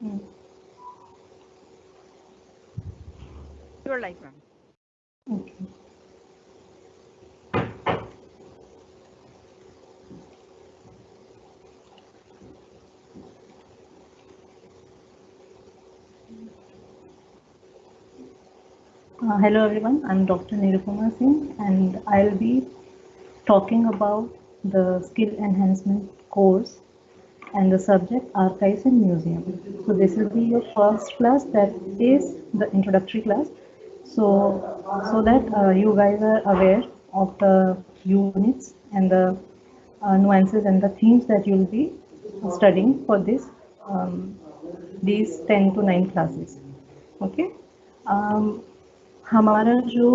You're live, ma'am. Okay. Hello everyone, I'm Dr. Nirupama Singh and I'll be talking about the skill enhancement course and the subject archives and museum. So this will be your first class, that is the introductory class. So that you guys are aware of the units and the nuances and the themes that you'll be studying for this these 10 to 9 classes. Okay. हमारा जो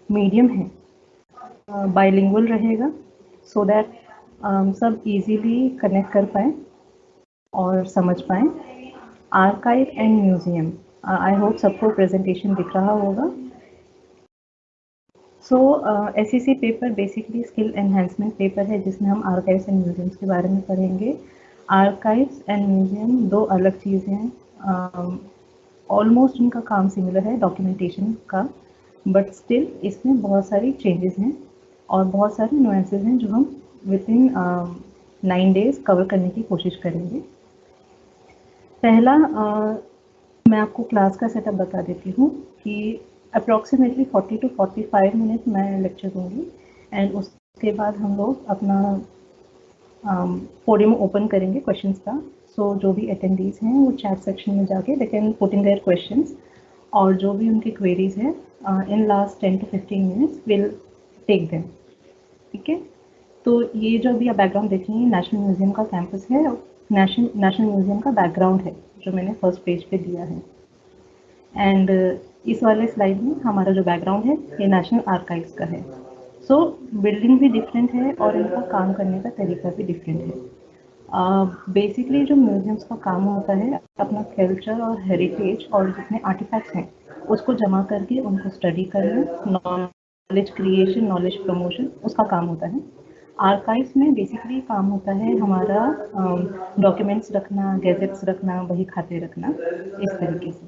medium है bilingual रहेगा so that सब easily connect कर पाए और समझ पाए. Archive and museum, I hope सबको प्रेजेंटेशन दिख रहा होगा. सो SEC paper basically skill enhancement paper है जिसमें हम आर्काइव्स एंड म्यूजियम्स के बारे में पढ़ेंगे. आर्काइव्स एंड म्यूजियम दो अलग चीज़ें हैं. ऑलमोस्ट इनका काम सिमिलर है डॉक्यूमेंटेशन का, बट स्टिल इसमें बहुत सारी चेंजेस हैं और बहुत सारे नुएंसेस हैं जो हम विद इन 9 days कवर करने की कोशिश करेंगे. पहला मैं आपको क्लास का सेटअप बता देती हूँ कि अप्रॉक्सीमेटली 40 to 45 मिनट मैं लेक्चर दूँगी एंड उसके बाद हम लोग अपना पोडियम ओपन करेंगे क्वेश्चंस का. सो जो भी अटेंडीज हैं वो चैट सेक्शन में जाके they can put in their questions और जो भी उनकी क्वेरीज है in last 10 to 15 minutes will take them. ठीक है. तो ये जो अभी आप बैकग्राउंड देखेंगे नेशनल म्यूजियम का कैंपस है. नेशनल म्यूजियम का बैकग्राउंड है जो मैंने फर्स्ट पेज पे दिया है. एंड इस वाले स्लाइड में हमारा जो बैकग्राउंड है ये नेशनल आर्काइव्स का है. सो बिल्डिंग भी डिफरेंट है और इनका काम करने का तरीका भी डिफरेंट है. बेसिकली जो म्यूजियम्स का काम होता है अपना कल्चर और हेरिटेज और जितने आर्टिफैक्ट्स हैं उसको जमा करके उनको स्टडी करना, नॉलेज क्रिएशन, नॉलेज प्रमोशन, उसका काम होता है. आर्काइव्स में बेसिकली काम होता है हमारा डॉक्यूमेंट्स रखना, गैजेट्स रखना, बही खाते रखना, इस तरीके से.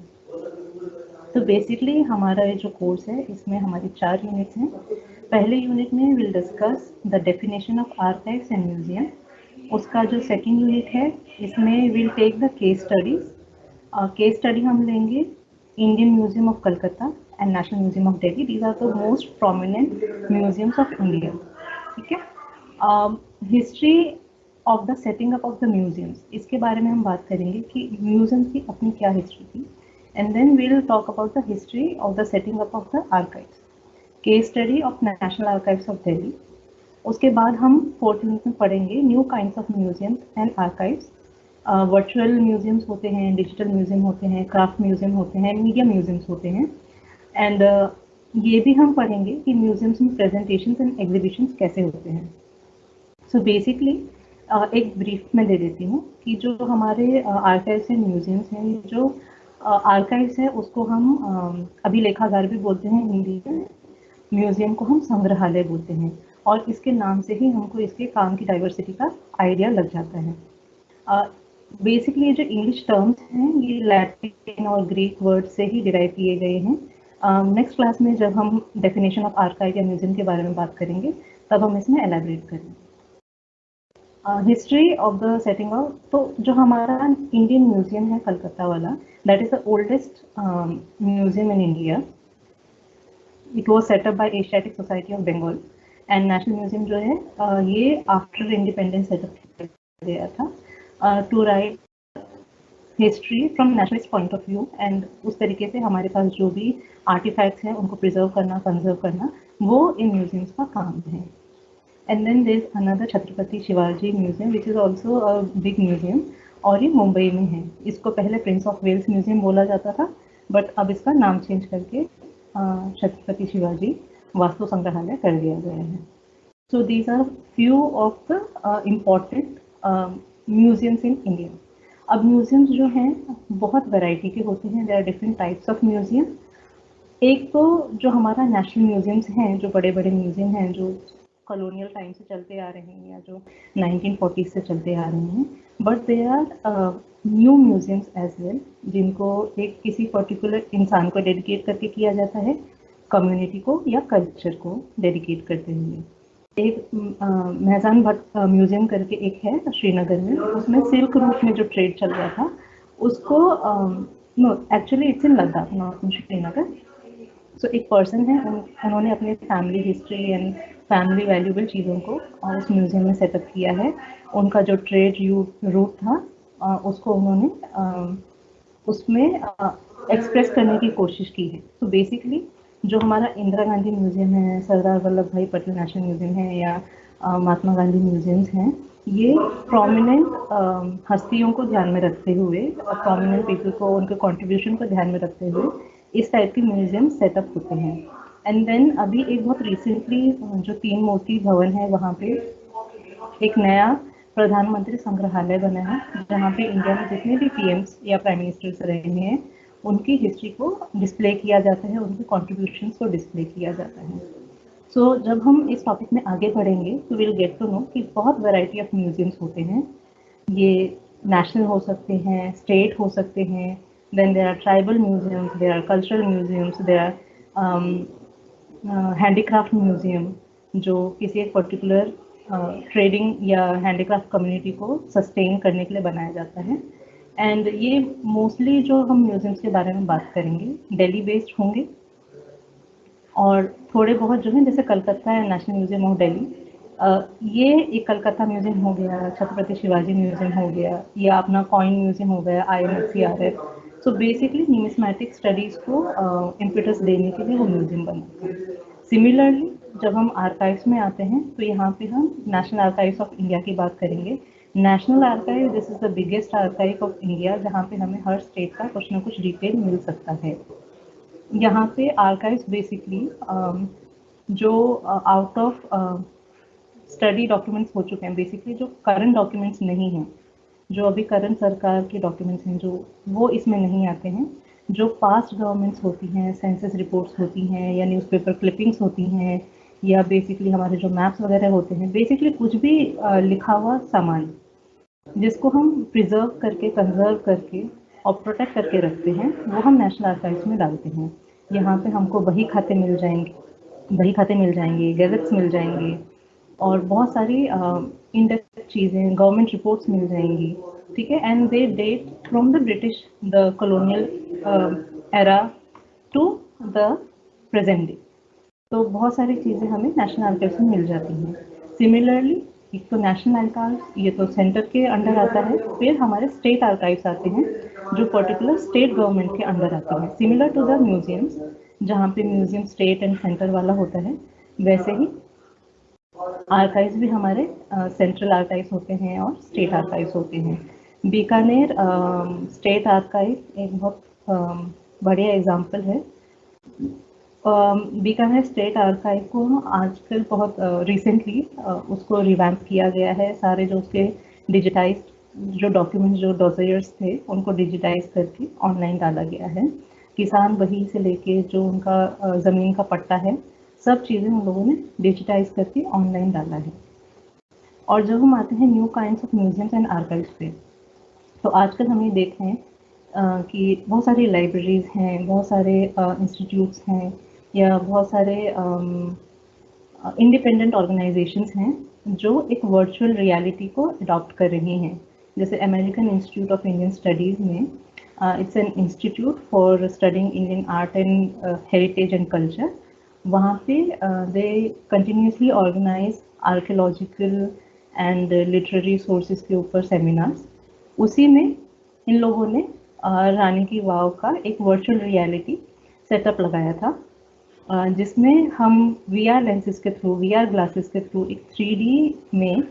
तो बेसिकली हमारा ये जो कोर्स है इसमें हमारी 4 यूनिट्स हैं. पहले यूनिट में will discuss the definition of archives and museum. उसका जो सेकंड यूनिट है इसमें will take the case studies. Case study हम लेंगे Indian museum of Calcutta and national museum of Delhi. These are the most prominent museums of India. ठीक है. History of the setting up of the museums, इसके बारे में हम बात करेंगे कि म्यूजियम्स की अपनी क्या हिस्ट्री थी. And then we will talk about the history of the setting up of the archives. Case study of national archives of Delhi. उसके बाद हम 4th यूनिट में पढ़ेंगे new kinds of museums and archives. Virtual museums होते हैं, digital museum होते हैं, craft museum होते हैं, मीडिया म्यूजियम्स होते हैं. एंड ये भी हम पढ़ेंगे कि म्यूजियम्स में प्रेजेंटेशंस एंड एग्जीबिशंस कैसे होते हैं. सो बेसिकली एक ब्रीफ में दे देती हूँ कि जो हमारे आर्काइव्स एंड म्यूजियम्स हैं, जो आर्काइव्स है उसको हम अभिलेखागार भी बोलते हैं हिंदी में, म्यूजियम को हम संग्रहालय बोलते हैं और इसके नाम से ही हमको इसके काम की डाइवर्सिटी का आइडिया लग जाता है. बेसिकली जो इंग्लिश टर्म्स हैं ये लैटिन और ग्रीक वर्ड से ही डिराइव किए गए हैं. नेक्स्ट क्लास में जब हम डेफिनेशन ऑफ आर्काइव या म्यूजियम के बारे में बात करेंगे तब हम इसमें एलैबोरेट करेंगे. History of the setting of, तो जो हमारा इंडियन म्यूजियम है कलकत्ता वाला, that is the oldest museum in India. It was set up by Asiatic society of Bengal. And national museum जो है ये आफ्टर इंडिपेंडेंस सेटअप किया गया था to write history from nationalist point of view. एंड उस तरीके से हमारे पास जो भी आर्टिफैक्ट्स हैं उनको प्रिजर्व करना, कंजर्व करना, वो इन म्यूजियम्स का काम है. And then there is another Chhatrapati Shivaji museum which is also a big museum और ये मुंबई में है. इसको पहले प्रिंस ऑफ वेल्स म्यूजियम बोला जाता था बट अब इसका नाम चेंज करके छत्रपति शिवाजी वास्तु संग्रहालय कर दिया गया है. So these are few of the important museums in India. अब म्यूजियम्स जो हैं बहुत वैरायटी के होते हैं. There are different types of museum. एक तो जो हमारा नेशनल म्यूजियम्स हैं, जो बड़े बड़े म्यूजियम हैं जो कॉलोनियल टाइम से चलते आ रहे हैं या जो 1940 से चलते आ रहे हैं, but they are new museums as well, जिनको एक किसी पर्टिकुलर इंसान को डेडिकेट करके किया जाता है, कम्युनिटी को या कल्चर को डेडिकेट करते हुए। एक महजान भट्ट म्यूजियम करके एक है श्रीनगर में, उसमें सिल्क रूट में जो ट्रेड चल रहा था उसको, no actually it's in Ladakh, not in Srinagar. So एक पर्सन है, उन्होंने अपने family history and family valuable चीज़ों को उस म्यूज़ियम में सेटअप किया है। उनका जो ट्रेड रूट था उसको उन्होंने उसमें एक्सप्रेस करने की कोशिश की है। तो बेसिकली जो हमारा इंदिरा गांधी म्यूज़ियम है, सरदार वल्लभ भाई पटेल नेशनल म्यूज़ियम है या महात्मा गांधी म्यूज़ियम्स हैं, ये प्रोमिनेंट हस्तियों को ध्यान में रखते हुए, प्रोमिनेंट पीपल को, उनके कंट्रीब्यूशन को ध्यान में रखते हुए इस टाइप के म्यूज़ियम सेटअप होते हैं। एंड देन अभी एक बहुत रिसेंटली जो 3 मूर्ति भवन है, वहाँ पे एक नया प्रधानमंत्री संग्रहालय बना है, जहाँ पे इंडिया में जितने भी पीएम्स या प्राइम मिनिस्टर्स रहे हैं उनकी हिस्ट्री को डिस्प्ले किया जाता है, उनके कॉन्ट्रीब्यूशंस को डिस्प्ले किया जाता है। सो जब हम इस टॉपिक में आगे बढ़ेंगे तो विल गेट टू नो कि बहुत वैरायटी ऑफ म्यूजियम्स होते हैं। ये नेशनल हो सकते हैं, स्टेट हो सकते हैं, then there are tribal museums, there are cultural museums, there are handicraft museum, जो किसी एक पर्टिकुलर ट्रेडिंग या हैंडीक्राफ्ट कम्युनिटी को सस्टेन करने के लिए बनाया जाता है। एंड ये मोस्टली जो हम म्यूजियम्स के बारे में बात करेंगे दिल्ली बेस्ड होंगे, और थोड़े बहुत जो है जैसे कलकत्ता है नेशनल म्यूजियम ऑफ दिल्ली, ये एक कलकत्ता म्यूजियम हो गया, छत्रपति शिवाजी म्यूजियम हो गया, या अपना कॉइन म्यूजियम हो गया, INFCRF। So basically numismatic studies को इम्पेटस देने के लिए वो म्यूजियम बनाते हैं। सिमिलरली जब हम आर्काइव्स में आते हैं तो यहाँ पे हम नेशनल आर्काइव्स ऑफ इंडिया की बात करेंगे। National archive, this is the biggest archive of India, जहाँ पे हमें हर स्टेट का कुछ ना कुछ डिटेल मिल सकता है। यहाँ पे आर्काइव्स बेसिकली जो आउट ऑफ स्टडी डॉक्यूमेंट्स हो चुके हैं, बेसिकली जो करंट डॉक्यूमेंट्स नहीं हैं, जो अभी करंट सरकार के डॉक्यूमेंट्स हैं, जो वो इसमें नहीं आते हैं, जो पास्ट गवर्नमेंट्स होती हैं, सेंसस रिपोर्ट्स होती हैं या न्यूज़पेपर क्लिपिंग्स होती हैं, या बेसिकली हमारे जो मैप्स वगैरह होते हैं, बेसिकली कुछ भी लिखा हुआ सामान जिसको हम प्रिजर्व करके, कंजर्व करके और प्रोटेक्ट करके रखते हैं, वो हम नेशनल आर्काइव्स में डालते हैं। यहाँ पे हमको बही खाते मिल जाएंगे, गैजेट्स मिल जाएंगे, और बहुत सारी इन डेप्थ चीज़ें, गवर्नमेंट रिपोर्ट्स मिल जाएंगी, ठीक है। And they date from the British, the colonial era to the present day. तो बहुत सारी चीज़ें हमें नेशनल आर्काइव्स में मिल जाती हैं। सिमिलरली एक तो नेशनल आर्काइव्स, ये तो सेंटर के अंडर आता है, फिर हमारे स्टेट आर्काइव्स आते हैं जो पर्टिकुलर स्टेट गवर्नमेंट के अंडर आते हैं। सिमिलर टू द म्यूजियम्स, जहाँ पे म्यूजियम स्टेट एंड सेंटर वाला होता है, वैसे ही आर्काइव्स भी हमारे सेंट्रल आर्काइव्स होते हैं और स्टेट आर्काइव्स होते हैं। बीकानेर स्टेट आर्काइव एक बहुत बढ़िया एग्जाम्पल है। बीकानेर स्टेट आर्काइव को आजकल बहुत रिसेंटली उसको रिवैम्प किया गया है। सारे जो उसके डिजिटाइज्ड जो डॉक्यूमेंट्स, जो डॉसियर्स थे, उनको डिजिटाइज करके ऑनलाइन डाला गया है। किसान बही से लेके जो उनका ज़मीन का पट्टा है, सब चीज़ें उन लोगों ने डिजिटाइज करके ऑनलाइन डाला है। और जब हम आते हैं new kinds of museums and archives पे, तो आजकल हम ये देख रहे हैं कि बहुत सारी लाइब्रेरीज़ हैं, बहुत सारे इंस्टीट्यूट्स हैं, या बहुत सारे इंडिपेंडेंट ऑर्गेनाइजेशंस हैं जो एक वर्चुअल रियलिटी को अडॉप्ट कर रही हैं। जैसे American institute of Indian studies में, it's an institute for studying Indian art and heritage and culture. वहाँ पे they continuously organize archaeological and literary sources के ऊपर सेमिनार्स। उसी में इन लोगों ने रानी की वाव का एक वर्चुअल रियलिटी सेटअप लगाया था, जिसमें हम VR लेंसेज के थ्रू, VR ग्लासेस के थ्रू एक 3D में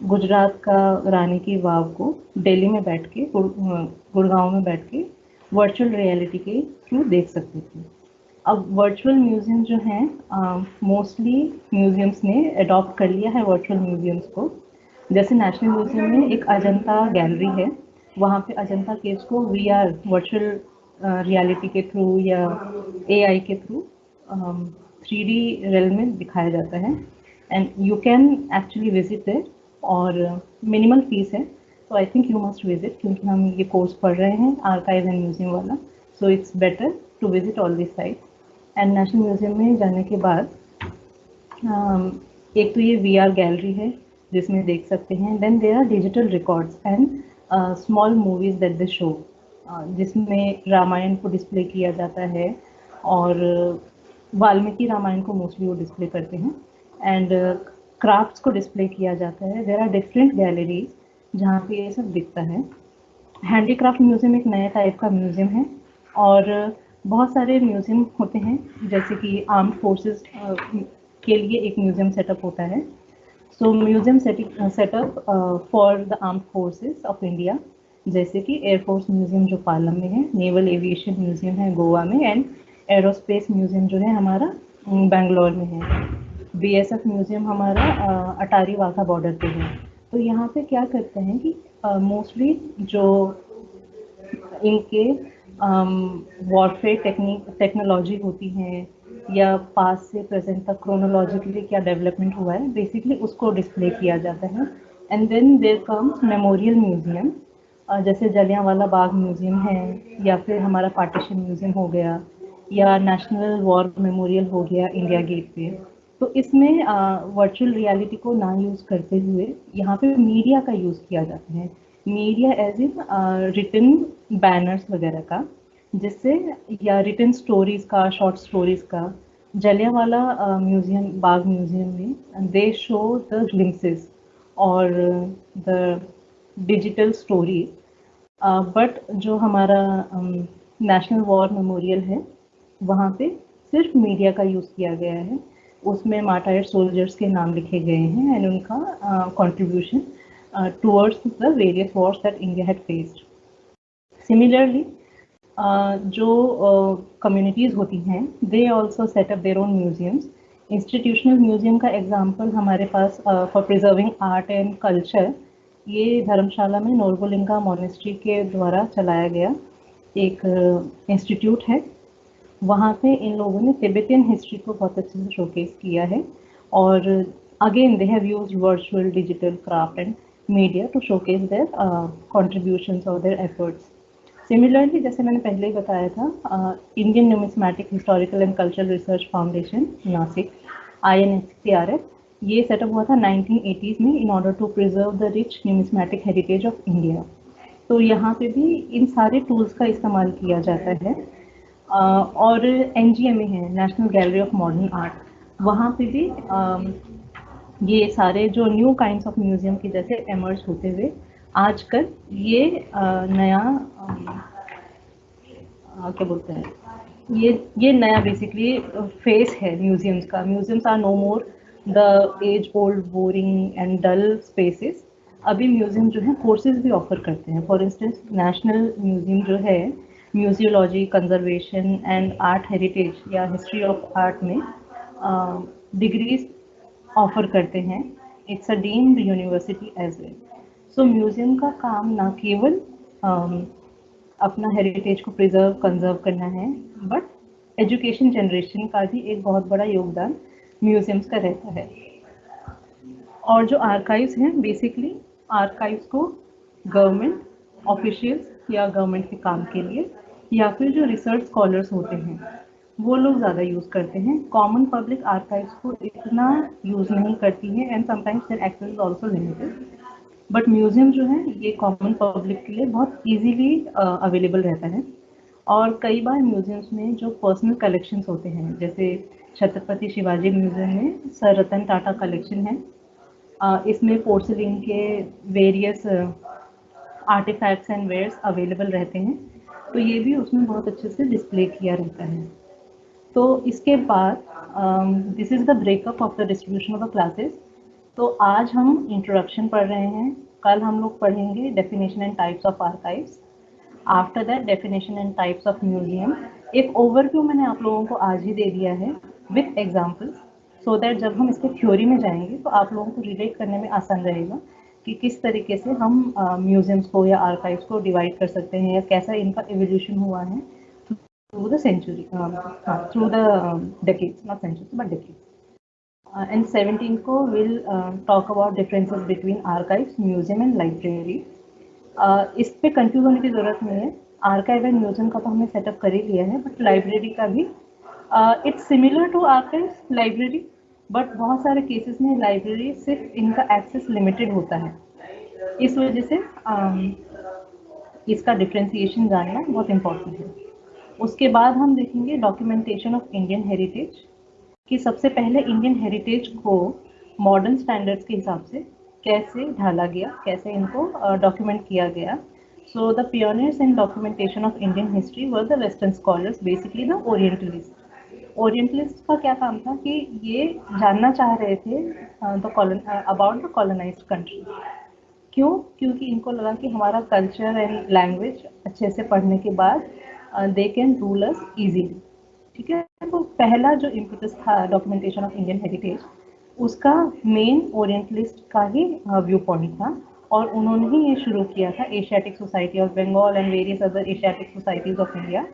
गुजरात का रानी की वाव को दिल्ली में बैठ के, गुड़गांव में बैठ के वर्चुअल रियलिटी के थ्रू देख सकते थे। अब वर्चुअल म्यूजियम जो हैं, मोस्टली म्यूजियम्स ने अडॉप्ट कर लिया है वर्चुअल म्यूजियम्स को। जैसे नेशनल म्यूजियम में एक अजंता गैलरी है, वहाँ पे अजंता केव्स को VR वर्चुअल रियलिटी के थ्रू या AI के थ्रू 3D रेल में दिखाया जाता है। and you can actually visit there, और minimal fees है, so I think you must visit, क्योंकि हम ये कोर्स पढ़ रहे हैं आर्काइव एंड म्यूजियम वाला, so it's better to visit all these sites. And national museum में जाने के बाद एक तो ये VR गैलरी है जिसमें देख सकते हैं, then there are digital records and small movies that they show, जिसमें रामायण को डिस्प्ले किया जाता है, और वाल्मीकि रामायण को मोस्टली वो डिस्प्ले करते हैं, एंड क्राफ्ट्स को डिस्प्ले किया जाता है. देयर आर डिफरेंट गैलरीज जहाँ पे ये सब दिखता है. हैंडीक्राफ्ट म्यूजियम एक नया टाइप का म्यूजियम है, और बहुत सारे म्यूजियम होते हैं, जैसे कि आर्म्ड फोर्सेस के लिए एक म्यूजियम सेटअप होता है. So museum setup for the armed forces of India, जैसे कि एयरफोर्स म्यूजियम जो पालम में है, नेवल एविएशन म्यूजियम है गोवा में, एंड एरोस्पेस म्यूजियम जो है हमारा बेंगलोर में है. BSF म्यूजियम हमारा अटारी वाघा बॉर्डर पे है. तो यहाँ पे क्या करते हैं कि मोस्टली जो इनके वॉरफेयर टेक्नोलॉजी होती है, या पास से प्रेजेंट तक क्रोनोलॉजिकली क्या डेवलपमेंट हुआ है, बेसिकली उसको डिस्प्ले किया जाता है. And then there comes memorial museum, जैसे जलियांवाला बाग म्यूजियम है, या फिर हमारा पार्टीशन म्यूजियम हो गया, या नेशनल वॉर मेमोरियल हो गया इंडिया गेट पे. तो इसमें वर्चुअल रियलिटी को ना यूज़ करते हुए यहाँ पे मीडिया का यूज़ किया जाता है. Media as in written banners वगैरह का, जिससे, या रिटन स्टोरीज का, शॉर्ट स्टोरीज का. जलियांवाला म्यूजियम बाग म्यूजियम में दे शो द ग्लिम्पसेस और द डिजिटल स्टोरीज, बट जो हमारा नेशनल वॉर मेमोरियल है वहाँ पे सिर्फ मीडिया का यूज़ किया गया है. उसमें मार्टायर्ड सोल्जर्स के नाम लिखे गए हैं एंड उनका contribution towards the various wars that India had faced. Similarly जो कम्युनिटीज़ होती हैं, they also set up their own museums. Institutional museum का एग्जाम्पल हमारे पास for preserving art and culture, ये धर्मशाला में नोरगोलिंगा मोनेस्ट्री के द्वारा चलाया गया एक इंस्टीट्यूट है. वहाँ पे इन लोगों ने तिब्बतियन हिस्ट्री को बहुत अच्छे से शोकेस किया है, और again they have used virtual, digital, craft and media to showcase their contributions और देयर एफर्ट्स. सिमिलरली, जैसे मैंने पहले ही बताया था, Indian numismatic historical and cultural research foundation Nashik, INHCRF, ये सेटअप हुआ था 1980s में in order to preserve the rich numismatic heritage of India. तो यहाँ पे भी इन सारे टूल्स का इस्तेमाल किया जाता है. और NGMA है, national gallery of modern art, वहाँ पे भी ये सारे जो न्यू काइंड्स ऑफ म्यूजियम के जैसे एमर्ज होते हुए आजकल ये नया क्या बोलते हैं, ये नया बेसिकली फेस है म्यूजियम्स का. Museums are no more the as old boring and dull spaces. अभी म्यूजियम जो है कोर्सेज भी ऑफर करते हैं. फॉर इंस्टेंस, नेशनल म्यूजियम जो है museology, conservation and art heritage या हिस्ट्री ऑफ आर्ट में डिग्रीज ऑफर करते हैं. It's a deemed university as well. So museum का काम ना केवल अपना हेरिटेज को प्रिजर्व कंजर्व करना है, बट एजुकेशन जनरेशन का भी एक बहुत बड़ा योगदान म्यूजियम्स का रहता है. और जो आर्काइव्स हैं, बेसिकली आर्काइव्स को गवर्नमेंट ऑफिशियल्स या गवर्नमेंट के काम के लिए, या फिर जो रिसर्च स्कॉलर्स होते हैं वो लोग ज़्यादा यूज़ करते हैं. कॉमन पब्लिक आर्काइव्स को इतना यूज़ नहीं करती है, and sometimes there access is also limited. But museum जो है ये कॉमन पब्लिक के लिए बहुत इजीली अवेलेबल रहता है. और कई बार म्यूजियम्स में जो पर्सनल कलेक्शंस होते हैं, जैसे छत्रपति शिवाजी म्यूजियम में सर रतन टाटा कलेक्शन है, इसमें पोर्सिलिन के various artifacts and wares available रहते हैं. तो ये भी उसमें बहुत अच्छे से डिस्प्ले किया रहता है. तो इसके बाद this is the breakup of the distribution of the classes. तो आज हम इंट्रोडक्शन पढ़ रहे हैं, कल हम लोग पढ़ेंगे definition and types of archives. After that definition and types of museum. एक ओवरव्यू मैंने आप लोगों को आज ही दे दिया है विथ एग्जाम्पल्स, सो दैट जब हम इसके थ्योरी में जाएंगे तो आप लोगों को रिलेट करने में आसान रहेगा कि किस तरीके से हम म्यूजियम्स को या आर्काइव्स को डिवाइड कर सकते हैं, या कैसा इनका एवोल्यूशन हुआ है through the century, through the decades, not century but decades. And 17 को will talk about differences between archives, museum and library. इस पे कंफ्यूज होने की ज़रूरत नहीं है, आर्काइव एंड म्यूजियम का तो हमने सेटअप कर ही लिया है, बट लाइब्रेरी का भी it's similar to archive library, but बहुत सारे केसेस में लाइब्रेरी सिर्फ इनका एक्सेस लिमिटेड होता है, इस वजह से इसका डिफ्रेंसिएशन जानना बहुत इम्पोर्टेंट है। उसके बाद हम देखेंगे डॉक्यूमेंटेशन ऑफ इंडियन हेरिटेज, कि सबसे पहले इंडियन हेरिटेज को मॉडर्न स्टैंडर्ड्स के हिसाब से कैसे ढाला गया, कैसे इनको डॉक्यूमेंट किया गया। So the pioneers in documentation of Indian history were the western scholars, basically the orientalist. Orientalist का क्या काम था कि ये जानना चाह रहे थे अबाउट द कॉलोनाइज्ड कंट्री। क्यों? क्योंकि इनको लगा कि हमारा कल्चर एंड लैंग्वेज अच्छे से पढ़ने के बाद they can rule us easily. ठीक है, तो पहला जो इम्पीटस था डॉक्यूमेंटेशन ऑफ इंडियन हेरिटेज, उसका मेन ओरिएंटलिस्ट का ही व्यू पॉइंट था, और उन्होंने ही ये शुरू किया था। Asiatic society of Bengal and various other Asiatic societies of India,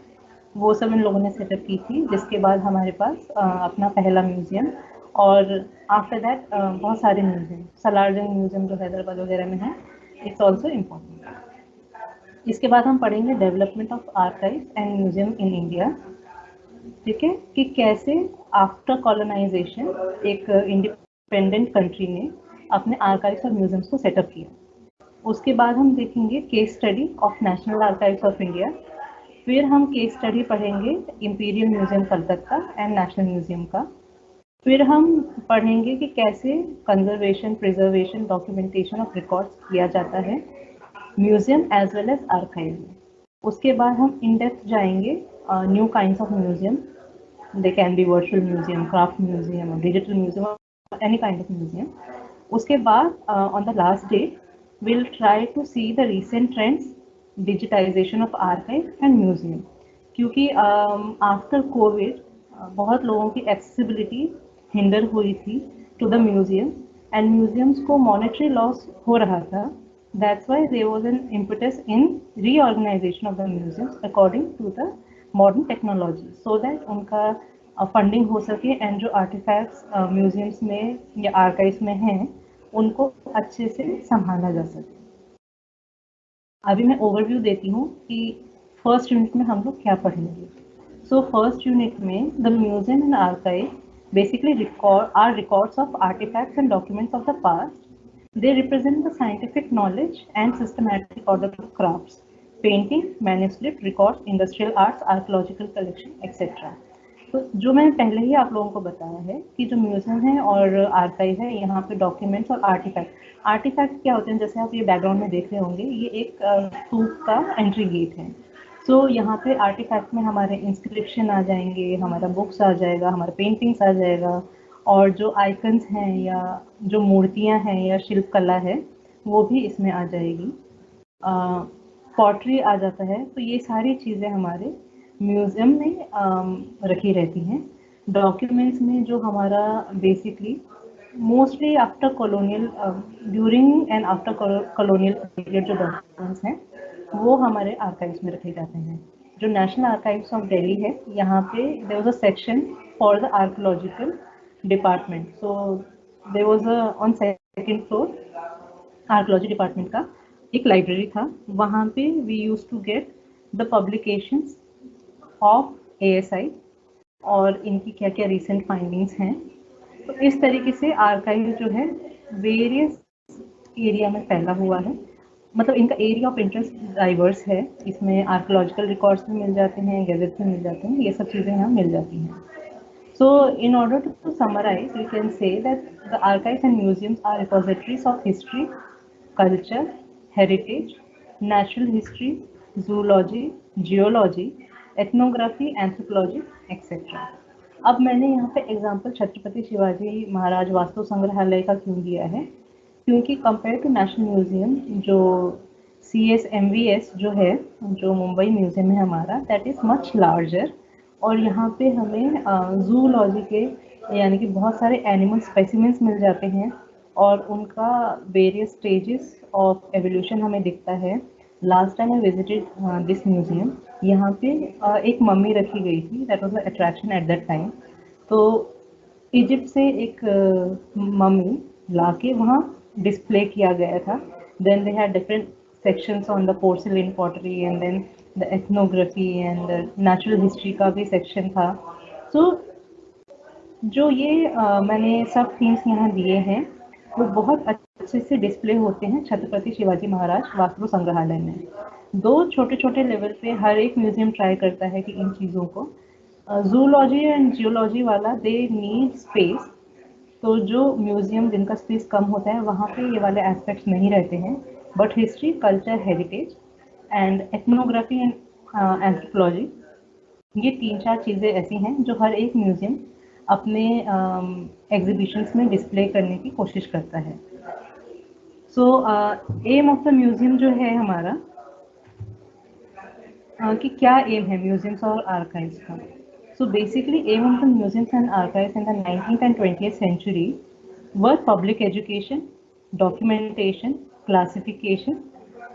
वो सब इन लोगों ने सेटअप की थी, जिसके बाद हमारे पास अपना पहला म्यूजियम, और आफ्टर दैट बहुत सारे म्यूजियम, सलारजंग म्यूजियम जो हैदराबाद वगैरह में है, इट्स ऑल्सो इम्पोर्टेंट। इसके बाद हम पढ़ेंगे development of archive and museum in India. ठीक है, कि कैसे आफ्टर कॉलोनाइजेशन एक इंडिपेंडेंट कंट्री ने अपने आर्काइव्स और म्यूजियम्स को सेटअप किया। उसके बाद हम देखेंगे case study of national archives of India. फिर हम केस स्टडी पढ़ेंगे imperial museum Calcutta and national museum का। फिर हम पढ़ेंगे कि कैसे conservation, preservation, documentation of records किया जाता है museum as well as archive में। उसके बाद हम इन डेप्थ जाएंगे new kinds of museum, they can be virtual museum, craft museum or digital museum or any kind of museum. उसके बाद on the last day we'll try to see the recent trends, digitization of archive and museum, क्योंकि after COVID बहुत लोगों की accessibility hinder हुई थी to the museum, and museums को monetary loss हो रहा था. That's why there was an impetus in reorganization of the museums according to the modern technology, so that उनका फंडिंग हो सके, एंड जो आर्टिफैक्ट्स म्यूजियम्स में या आर्काइव्स में हैं उनको अच्छे से संभाला जा सके। अभी मैं ओवरव्यू देती हूँ कि फर्स्ट यूनिट में हम लोग क्या पढ़ेंगे। सो फर्स्ट यूनिट में the museum and archive basically records of artifacts and documents of the past. They represent the scientific knowledge and systematic order of crafts, painting, manuscript, records, industrial arts, archaeological collection etcetera. तो जो मैंने पहले ही आप लोगों को बताया है कि जो म्यूजियम है और आर्काइव है, यहाँ पे डॉक्यूमेंट्स और आर्टिफैक्ट क्या होते हैं, जैसे आप ये बैकग्राउंड में देख रहे होंगे, ये एक स्तूप का एंट्री गेट है। सो यहाँ पे आर्टिफैक्ट में हमारे इंस्क्रिप्शन आ जाएंगे, हमारा बुक्स आ जाएगा, हमारा पेंटिंग्स आ जाएगा, और जो आइकन्स हैं या जो मूर्तियाँ हैं या शिल्प कला है वो भी इसमें आ जाएगी, पॉटरी आ जाता है। तो ये सारी चीज़ें हमारे म्यूज़ियम में रखी रहती हैं। डॉक्यूमेंट्स में जो हमारा basically mostly after colonial, during and after colonial period जो डॉक्यूमेंट्स हैं वो हमारे आर्काइव्स में रखे जाते हैं। जो नेशनल आर्काइव्स ऑफ दिल्ली है, यहाँ पे there was a section for the archaeological department. So there was a on second floor archaeology department का एक लाइब्रेरी था, वहाँ पे we use to get the publications of ASI और इनकी क्या क्या रिसेंट फाइंडिंग्स हैं। तो इस तरीके से आर्काइव जो है वेरियस एरिया में फैला हुआ है, मतलब इनका एरिया ऑफ इंटरेस्ट डाइवर्स है। इसमें आर्कोलॉजिकल रिकॉर्ड्स भी मिल जाते हैं, गैजेट्स भी मिल जाते हैं, ये सब चीज़ें यहाँ मिल जाती हैं। So, in order to summarize, we can say that the archives and museums are repositories of history, culture, heritage, natural history, zoology, geology, ethnography, anthropology, etc. अब मैंने यहाँ पे एग्जाम्पल छत्रपति शिवाजी महाराज वास्तु संग्रहालय का क्यों दिया है, क्योंकि कंपेयर टू नेशनल म्यूजियम जो CSMVS जो है, जो मुंबई म्यूजियम है हमारा, दैट इज़ मच लार्जर, और यहाँ पे हमें जूलॉजी के यानी कि बहुत सारे एनिमल स्पेसिमेंट्स मिल जाते हैं और उनका वेरियस स्टेजेस ऑफ एवोल्यूशन हमें दिखता है। Last time I visited this museum, यहाँ पे एक मम्मी रखी गई थी, that was the attraction at that time. तो इजिप्ट से एक मम्मी लाके वहाँ डिस्प्ले किया गया था. Then they had different sections on the porcelain pottery and then the ethnography and natural history का भी सेक्शन था. सो जो ये मैंने सब थीम्स यहाँ दिए हैं वो बहुत अच्छे से डिस्प्ले होते हैं छत्रपति शिवाजी महाराज वास्तु संग्रहालय में. 2 छोटे-छोटे लेवल पे हर एक म्यूज़ियम ट्राई करता है कि इन चीज़ों को ज़ूलॉजी एंड जियोलॉजी वाला दे नीड स्पेस. तो जो म्यूज़ियम जिनका स्पेस कम होता है वहाँ पे ये वाले एस्पेक्ट्स नहीं रहते हैं. But history, culture, heritage and ethnography and anthropology ये 3-4 चीज़ें ऐसी हैं जो हर एक म्यूज़ियम अपने एग्जीबिशंस में डिस्प्ले करने की कोशिश करता है. सो एम ऑफ द म्यूज़ियम जो है हमारा कि क्या एम है म्यूज़ियम्स और आर्काइव्स का. So basically aim of the museums and archives in the 19th and 20th century were public education, documentation, classification,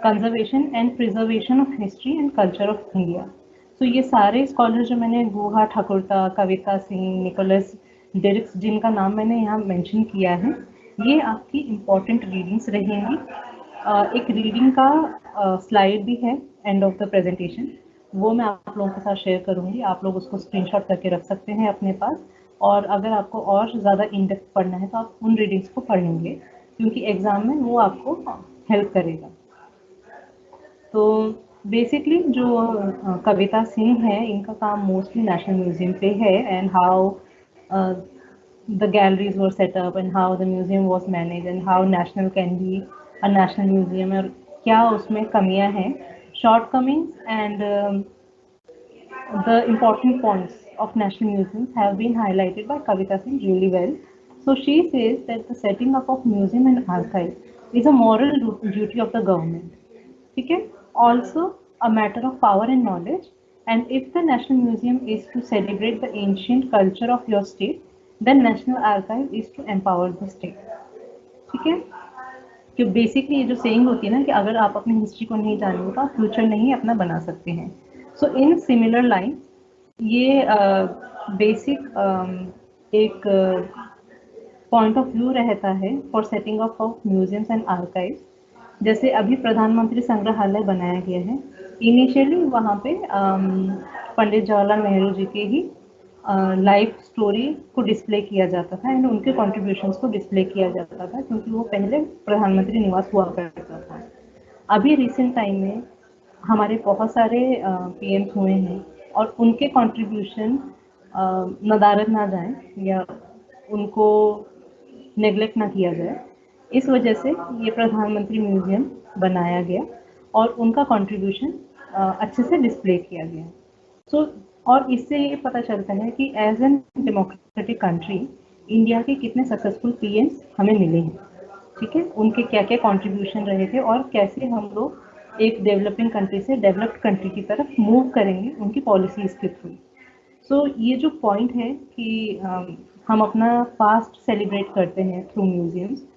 conservation and preservation of history and culture of India. तो ये सारे scholar जो मैंने गुहा Thakurta, Kavita Singh, Nicholas डिरिक्स जिनका नाम मैंने यहाँ मेंशन किया है, ये आपकी इम्पॉर्टेंट रीडिंग्स रहेंगी. एक रीडिंग का स्लाइड भी है एंड ऑफ द प्रेजेंटेशन, वो मैं आप लोगों के साथ शेयर करूँगी. आप लोग उसको स्क्रीनशॉट करके रख सकते हैं अपने पास. और अगर आपको और ज़्यादा इन डेप्थ पढ़ना है तो आप उन रीडिंग्स को पढ़ लेंगे क्योंकि एग्ज़ाम में वो आपको हेल्प करेगा. तो बेसिकली जो कविता सिंह है इनका काम मोस्टली नेशनल म्यूज़ियम पे है and how the galleries were set up and how the museum was manage and how national can be a national museum और क्या उसमें कमियां हैं, shortcomings and the important points of national museums have been highlighted by Kavita Singh really well. So she says that the setting up of museum and archive is a moral duty of the government. Okay? Also a matter of power and knowledge. And if the National Museum is to celebrate the ancient culture of your state, then National Archive is to empower the state. ठीक है? कि basically ये जो saying होती है ना कि अगर आप अपनी हिस्ट्री को नहीं जानेंगे तो आप फ्यूचर नहीं अपना बना सकते हैं. सो इन सिमिलर लाइन ये बेसिक एक पॉइंट ऑफ व्यू रहता है for setting up of museums and archives. जैसे अभी प्रधानमंत्री संग्रहालय बनाया गया है, इनिशियली वहाँ पे पंडित जवाहरलाल नेहरू जी के ही लाइफ स्टोरी को डिस्प्ले किया जाता था एंड उनके कॉन्ट्रीब्यूशंस को डिस्प्ले किया जाता था क्योंकि वो पहले प्रधानमंत्री निवास हुआ करता था. अभी रिसेंट टाइम में हमारे बहुत सारे पीएम्स हुए हैं और उनके कंट्रीब्यूशन नदारद ना जाए या उनको नेग्लेक्ट ना किया जाए, इस वजह से ये प्रधानमंत्री म्यूजियम बनाया गया और उनका कंट्रीब्यूशन अच्छे से डिस्प्ले किया गया. सो और इससे ये पता चलता है कि as an democratic country India के कितने सक्सेसफुल पीएम्स हमें मिले हैं. ठीक है, उनके क्या क्या कंट्रीब्यूशन रहे थे और कैसे हम लोग एक डेवलपिंग कंट्री से डेवलप्ड कंट्री की तरफ मूव करेंगे उनकी पॉलिसीज़ के थ्रू. सो ये जो पॉइंट है कि हम अपना पास्ट सेलिब्रेट करते हैं थ्रू म्यूजियम्स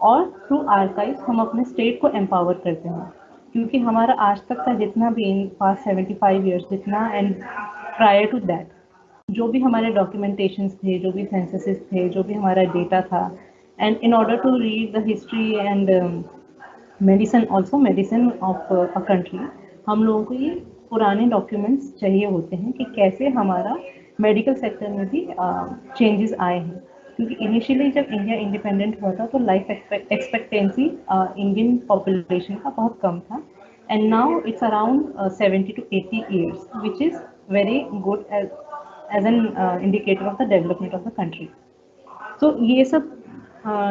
और थ्रू आर्काइव्स हम अपने स्टेट को एम्पावर करते हैं क्योंकि हमारा आज तक का जितना भी पास्ट 75 ईयर्स जितना एंड प्रायर टू दैट जो भी हमारे डॉक्यूमेंटेशंस थे, जो भी सेंससेस थे, जो भी हमारा डेटा था, and in order to read the history and medicine also medicine of a country, हम लोगों को ये पुराने डॉक्यूमेंट्स चाहिए होते हैं कि कैसे हमारा मेडिकल सेक्टर में भी चेंजेस आए हैं. क्योंकि इनिशियली जब इंडिया इंडिपेंडेंट हुआ था तो लाइफ एक्सपेक्टेंसी इंडियन पॉपुलेशन का बहुत कम था and now it's around 70 to 80 years which is very good as an indicator of the development of the country. So ये सब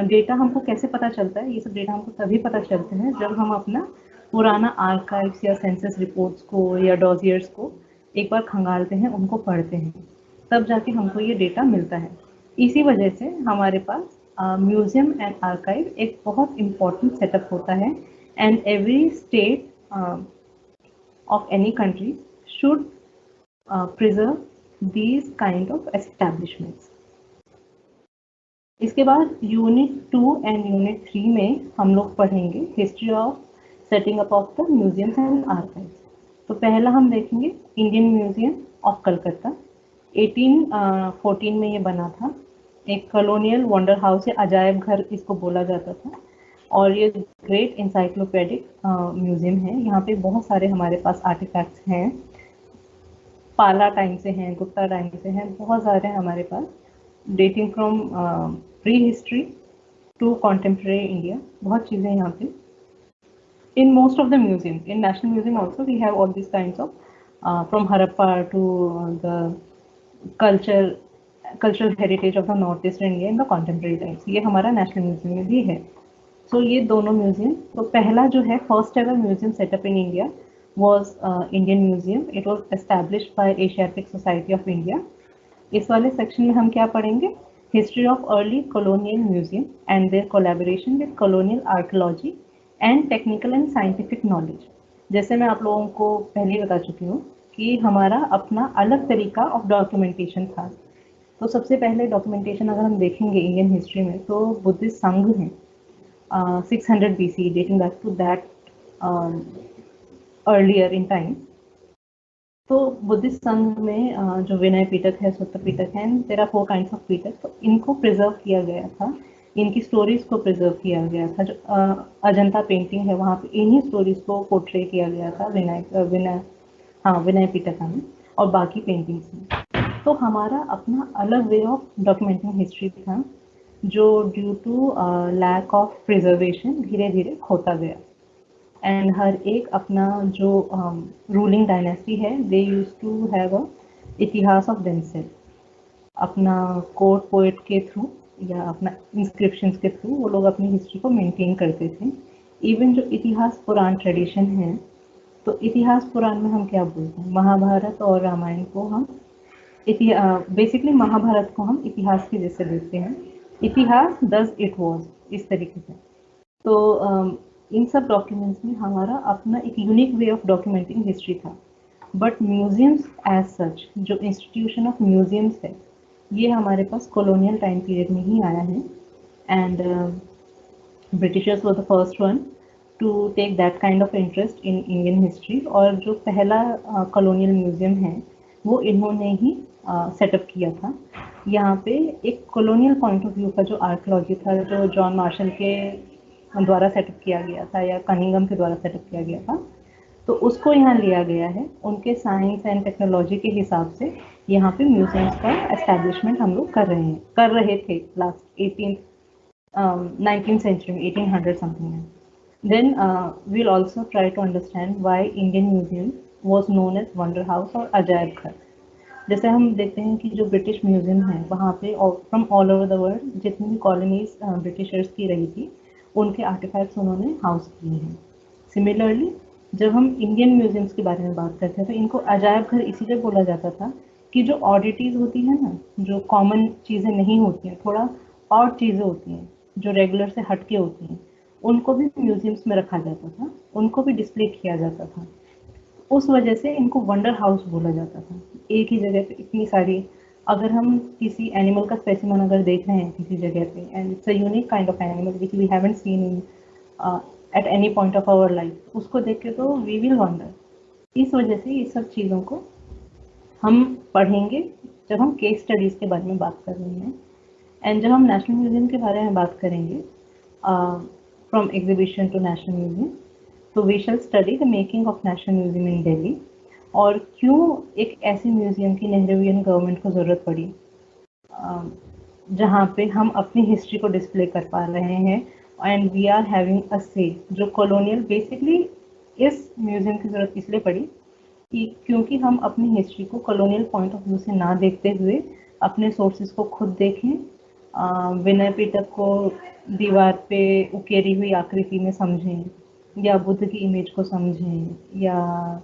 डेटा हमको कैसे पता चलता है? ये सब डेटा हमको तभी पता चलते हैं जब हम अपना पुराना आर्काइव्स या सेंसस रिपोर्ट्स को या डॉजियर्स को एक बार खंगालते हैं, उनको पढ़ते हैं, तब जाके हमको ये डेटा मिलता है. इसी वजह से हमारे पास म्यूजियम एंड आर्काइव एक बहुत इम्पॉर्टेंट सेटअप होता है and every state of any country should preserve these kind of establishments. इसके बाद यूनिट 2 एंड यूनिट 3 में हम लोग पढ़ेंगे history of setting up of the museums and archives. तो पहला हम देखेंगे इंडियन म्यूजियम ऑफ कलकत्ता. 1814 में ये बना था. एक कॉलोनियल वंडर हाउस या अजायब घर इसको बोला जाता था। और ये ग्रेट इंसाइक्लोपीडिक म्यूजियम है। यहाँ पे बहुत सारे हमारे पास आर्टिफैक्ट्स हैं, पाला टाइम से हैं, गुप्ता टाइम से हैं, बहुत सारे हैं हमारे पास, dating from prehistory to contemporary India. बहुत चीज़ें यहाँ पे। In most of the museums, in National Museum also, we have all these kinds of from Harappa to the cultural heritage of the Northeast India in the contemporary times. ये हमारा National Museum में भी है। So ये दोनों museum, तो पहला जो है first ever museum setup in India was Indian Museum. It was established by Asiatic Society of India. इस वाले सेक्शन में हम क्या पढ़ेंगे? History of early colonial museum and their collaboration with colonial archaeology and technical and scientific knowledge. जैसे मैं आप लोगों को पहले ही बता चुकी हूँ कि हमारा अपना अलग तरीका ऑफ डॉक्यूमेंटेशन था। तो सबसे पहले डॉक्यूमेंटेशन अगर हम देखेंगे इंडियन हिस्ट्री में, तो बुद्धिस्ट संघ है 600 BC, dating back to that earlier in time. तो बुद्धिस्ट संघ में जो विनय पिटक है, सुत्त पिटक है, there are 4 kinds of Pitaka, तो इनको प्रिजर्व किया गया था, इनकी स्टोरीज को प्रिजर्व किया गया था। जो अजंता पेंटिंग है वहाँ पे इन्हीं स्टोरीज को पोर्ट्रे किया गया था विनय पिटक में, और बाकी पेंटिंग्स में। तो हमारा अपना अलग वे ऑफ डॉक्यूमेंटिंग हिस्ट्री था, जो due to lack of preservation धीरे धीरे खोता गया। एंड हर एक अपना जो रूलिंग डायनेस्टी है, दे यूज टू हैव अ इतिहास ऑफ देमसेल्फ। अपना कोर्ट पोएट के थ्रू या अपना इंस्क्रिप्शंस के थ्रू वो लोग अपनी हिस्ट्री को मेंटेन करते थे। इवन जो इतिहास पुराण ट्रेडिशन है, तो इतिहास पुराण में हम क्या बोलते हैं? महाभारत और रामायण को हम बेसिकली महाभारत को हम इतिहास के जैसे देखते हैं। इतिहास दस इट वॉज, इस तरीके से। तो इन सब डॉक्यूमेंट्स में हमारा अपना एक unique way of documenting history था। बट म्यूजियम्स एज सच, जो इंस्टीट्यूशन ऑफ म्यूजियम्स है, ये हमारे पास कॉलोनियल टाइम पीरियड में ही आया है। And Britishers were the first one to take that kind of interest in Indian history. और जो पहला कॉलोनियल म्यूजियम है वो इन्होंने ही सेटअप किया था। यहाँ पे एक कॉलोनियल पॉइंट ऑफ व्यू का जो आर्कियोलॉजी था, जो जॉन मार्शल के द्वारा सेटअप किया गया था या कनिंगम के द्वारा सेटअप किया गया था, तो उसको यहाँ लिया गया है। उनके साइंस एंड टेक्नोलॉजी के हिसाब से यहाँ पे म्यूजियम्स का एस्टैब्लिशमेंट हम लोग कर रहे थे लास्ट 19th सेंचुरी में, 1800 समथिंग में। Then we'll also try to understand why Indian museum was known as wonder house और अजायब घर। जैसे हम देखते हैं कि जो ब्रिटिश म्यूजियम है वहाँ पे from all over the world जितनी भी कॉलोनीज ब्रिटिशर्स की रही थी, उनके आर्टिफैक्ट्स उन्होंने हाउस किए हैं। सिमिलरली जब हम इंडियन म्यूजियम्स के बारे में बात करते हैं, तो इनको अजायब घर इसीलिए बोला जाता था कि जो ऑडिटीज़ होती है ना, जो कॉमन चीज़ें नहीं होती हैं, थोड़ा और चीज़ें होती हैं जो रेगुलर से हटके होती हैं, उनको भी म्यूजियम्स में रखा जाता था, उनको भी डिस्प्ले किया जाता था। उस वजह से इनको वंडर हाउस बोला जाता था। एक ही जगह पे इतनी सारी, अगर हम किसी एनिमल का स्पेसिमन अगर देख रहे हैं किसी जगह पे, and it's a unique kind of animal which we haven't seen in at any point of our life, उसको देख के तो वी विल वंडर। इस वजह से ये सब चीज़ों को हम पढ़ेंगे जब हम केस स्टडीज़ के बारे में बात कर रहे हैं। एंड जब हम नेशनल म्यूजियम के बारे में बात करेंगे, from exhibition to national museum, तो we shall study the making of national museum in Delhi, और क्यों एक ऐसे म्यूजियम की नेहरूवियन गवर्नमेंट को ज़रूरत पड़ी जहाँ पे हम अपनी हिस्ट्री को डिस्प्ले कर पा रहे हैं, and we are having a say. जो कॉलोनियल, बेसिकली इस म्यूजियम की ज़रूरत इसलिए पड़ी कि क्योंकि हम अपनी हिस्ट्री को कॉलोनियल पॉइंट ऑफ व्यू से ना देखते हुए अपने सोर्सेज को खुद देखें, विनय पिटक को दीवार पे उकेरी हुई आकृति में समझें, या बुद्ध की इमेज को समझें, या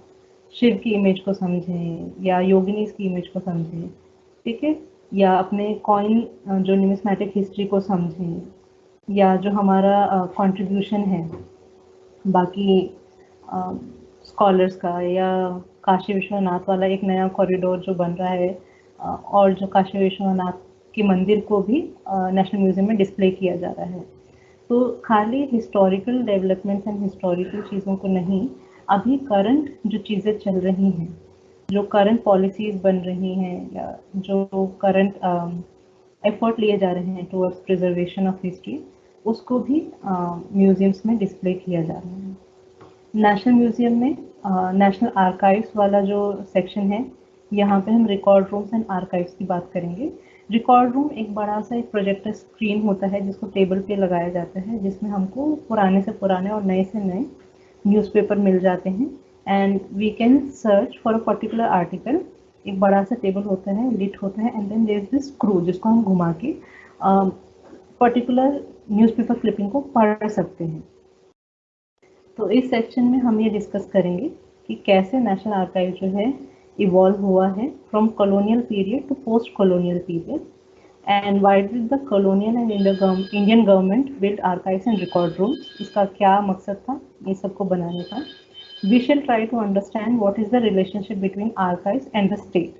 शिव की इमेज को समझें, या योगिनीज की इमेज को समझें, ठीक है, या अपने कॉइन जो न्यूमिस्मेटिक हिस्ट्री को समझें, या जो हमारा कंट्रीब्यूशन है बाकी स्कॉलर्स का, या काशी विश्वनाथ वाला एक नया कॉरिडोर जो बन रहा है, और जो काशी विश्वनाथ के मंदिर को भी नेशनल म्यूजियम में डिस्प्ले किया जा रहा है। तो खाली हिस्टोरिकल डेवलपमेंट्स एंड हिस्टोरिकल चीज़ों को नहीं, अभी करंट जो चीज़ें चल रही हैं, जो करंट पॉलिसीज़ बन रही हैं, या जो करंट एफर्ट लिए जा रहे हैं टुवर्ड्स प्रिजर्वेशन ऑफ हिस्ट्री, उसको भी म्यूजियम्स में डिस्प्ले किया जा रहा है। नेशनल म्यूजियम में नेशनल आर्काइव्स वाला जो सेक्शन है, यहाँ पे हम रिकॉर्ड रूम्स एंड आर्काइव्स की बात करेंगे। रिकॉर्ड रूम एक बड़ा सा एक प्रोजेक्टर स्क्रीन होता है जिसको टेबल पे लगाया जाता है, जिसमें हमको पुराने से पुराने और नए से नए न्यूज़पेपर मिल जाते हैं and we can search for a particular article. एक बड़ा सा टेबल होता है, लिट होता है and then there is this screw जिसको हम घुमा के पर्टिकुलर न्यूज़पेपर क्लिपिंग को पढ़ सकते हैं। तो इस सेक्शन में हम ये डिस्कस करेंगे कि कैसे नेशनल आर्काइव जो है इवॉल्व हुआ है from colonial period to post colonial period, and why did the colonial and Indian government build archives and record rooms, इसका क्या मकसद था ये सबको बनाने का। We shall try to understand what is the relationship between archives and the state.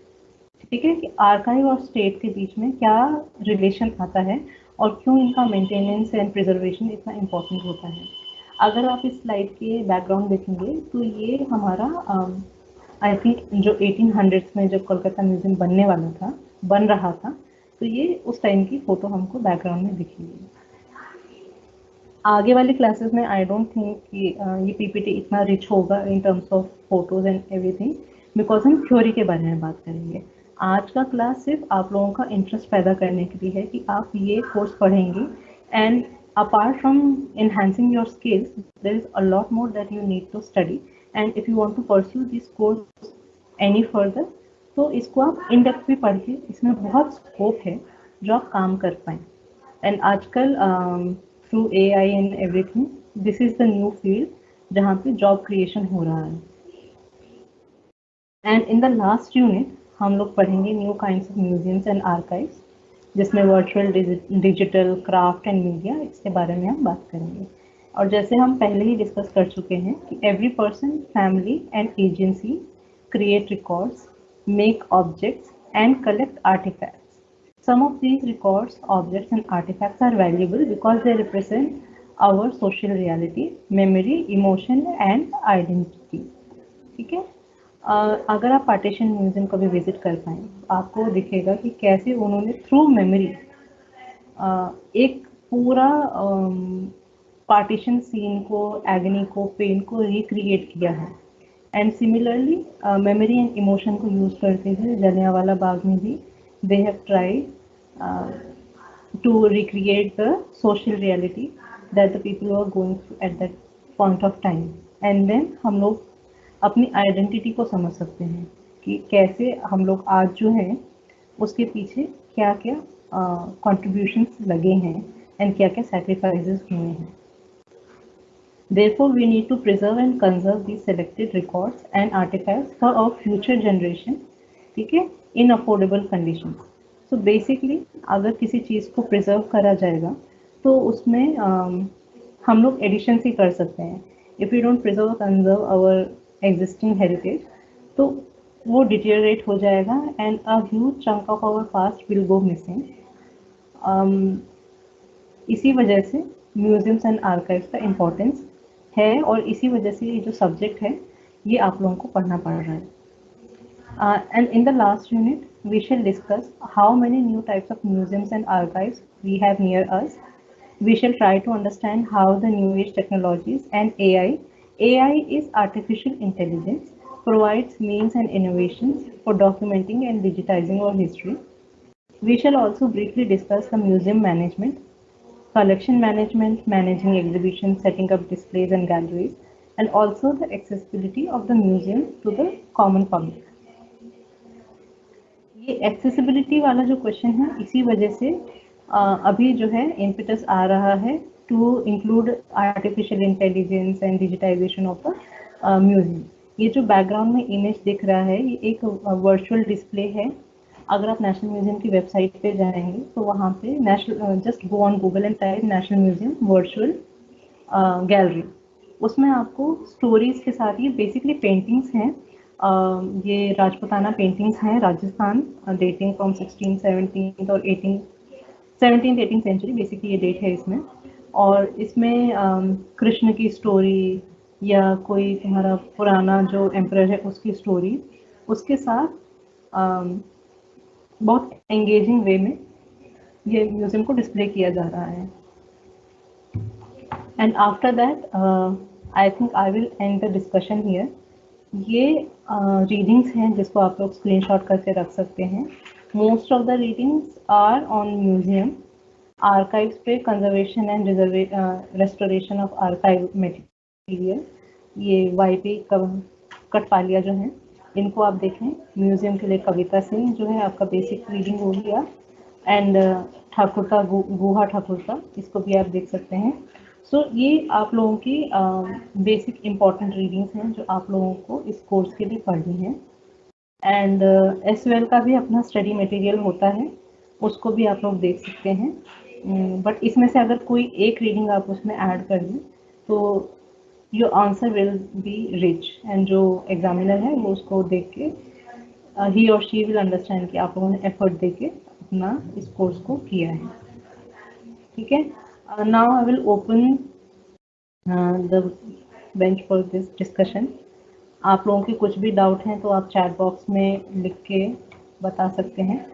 ठीक है, कि आर्काइव और स्टेट के बीच में क्या रिलेशन आता है और क्यों इनका मेंटेनेंस एंड प्रिजर्वेशन इतना इम्पोर्टेंट होता है। अगर आप इस स्लाइड के बैकग्राउंड देखेंगे तो ये हमारा आई थिंक जो 1800s में जब कोलकाता म्यूजियम बन रहा था, तो ये उस टाइम की फ़ोटो हमको बैकग्राउंड में दिखेगी। आगे वाले क्लासेस में आई डोंट थिंक कि ये पीपीटी इतना रिच होगा in terms of photos and everything, because हम थ्योरी के बारे में बात करेंगे। आज का क्लास सिर्फ आप लोगों का इंटरेस्ट पैदा करने के लिए है कि आप ये कोर्स पढ़ेंगे, and apart from enhancing your skills, there is a lot more that you need to study, and if you want to pursue this course any further, तो इसको आप इन डेप्थ भी पढ़ के, इसमें बहुत स्कोप है जो आप काम कर पाएँ। एंड आजकल through AI and everything, this is the new field जहाँ पे जॉब क्रिएशन हो रहा है। And in the last unit हम लोग पढ़ेंगे new kinds of museums and archives, जिसमें virtual, digital, craft and media, इसके बारे में हम बात करेंगे। और जैसे हम पहले ही डिस्कस कर चुके हैं कि every person, family and agency create records, make objects and collect artifacts. Some of these records, objects and artifacts are valuable because they represent our social reality, memory, emotion and identity. ठीक है, अगर आप partition museum कभी visit कर पाएँ, आपको दिखेगा कि कैसे उन्होंने थ्रू मेमोरी एक पूरा पार्टीशन सीन को, एगनी को, पेन को रिक्रिएट किया है। And similarly memory and emotion को यूज़ करते हुए जलियांवाला बाग में भी they have tried to recreate the social reality that the people are going through at that point of time. And then हम लोग अपनी आइडेंटिटी को समझ सकते हैं कि कैसे हम लोग आज जो है उसके पीछे क्या क्या कंट्रीब्यूशंस लगे हैं एंड क्या क्या सैक्रिफाइसेस हुए हैं। Therefore, we need to preserve and conserve these selected records and artifacts for our future generation, ठीक है, in affordable conditions. So basically, अगर किसी चीज़ को प्रिजर्व करा जाएगा तो उसमें हम लोग एडिशंस ही कर सकते हैं। If we don't preserve or conserve our existing heritage, तो वो डिटेरियोरेट हो जाएगा and a huge chunk of our past will go missing. इसी वजह से म्यूजियम्स एंड आर्काइव्स का इम्पोर्टेंस है और इसी वजह से ये जो सब्जेक्ट है ये आप लोगों को पढ़ना पड़ रहा है। And in the last unit we shall discuss how many new types of museums and archives we have near us. We shall try to understand how the new age technologies and AI is artificial intelligence, provides means and innovations for documenting and digitizing our history. We shall also briefly discuss the museum management, collection management, managing exhibitions, setting up displays and galleries, and also the accessibility of the museum to the common public. ये accessibility वाला जो question है, इसी वजह से अभी जो है इम्पिटस आ रहा है to include artificial intelligence and digitisation of the museum. ये जो बैकग्राउंड में इमेज दिख रहा है ये एक वर्चुअल डिस्प्ले है। अगर आप नेशनल म्यूजियम की वेबसाइट पे जाएंगे तो वहाँ पे national, just go on Google and type national museum virtual gallery, उसमें आपको स्टोरीज के साथ, ये बेसिकली पेंटिंग्स हैं, ये राजपूताना पेंटिंग्स हैं, Rajasthan, dating from 16th, 17th और 18th सेंचुरी, बेसिकली ये डेट है इसमें। और इसमें कृष्ण की स्टोरी या कोई तुम्हारा पुराना जो एम्परर है उसकी स्टोरी, उसके साथ बहुत एंगेजिंग वे में ये म्यूजियम को डिस्प्ले किया जा रहा है। And after that I think I will end the discussion here. ये रीडिंग्स हैं जिसको आप लोग स्क्रीनशॉट करके रख सकते हैं। Most of the readings are on museum archives पे, conservation and restoration of archive material. ये वाईपी कटपालिया जो हैं इनको आप देखें। म्यूजियम के लिए कविता सिंह जो है आपका बेसिक रीडिंग हो गया, एंड ठाकुर का गुहा ठाकुर का, इसको भी आप देख सकते हैं। सो ये आप लोगों की बेसिक इम्पॉर्टेंट रीडिंग्स हैं जो आप लोगों को इस कोर्स के लिए पढ़नी है। एंड एसयूएल का भी अपना स्टडी मटेरियल होता है, उसको भी आप लोग देख सकते हैं। बट इसमें से अगर कोई एक रीडिंग आप उसमें ऐड कर दें तो your answer will be rich, and जो एग्जामिनर है वो उसको देख के ही और शी विल अंडरस्टैंड कि आप लोगों ने एफर्ट दे के अपना इस कोर्स को किया है। ठीक है, now I will open the bench for this discussion. आप लोगों के कुछ भी डाउट हैं तो आप चैट बॉक्स में लिख के बता सकते हैं।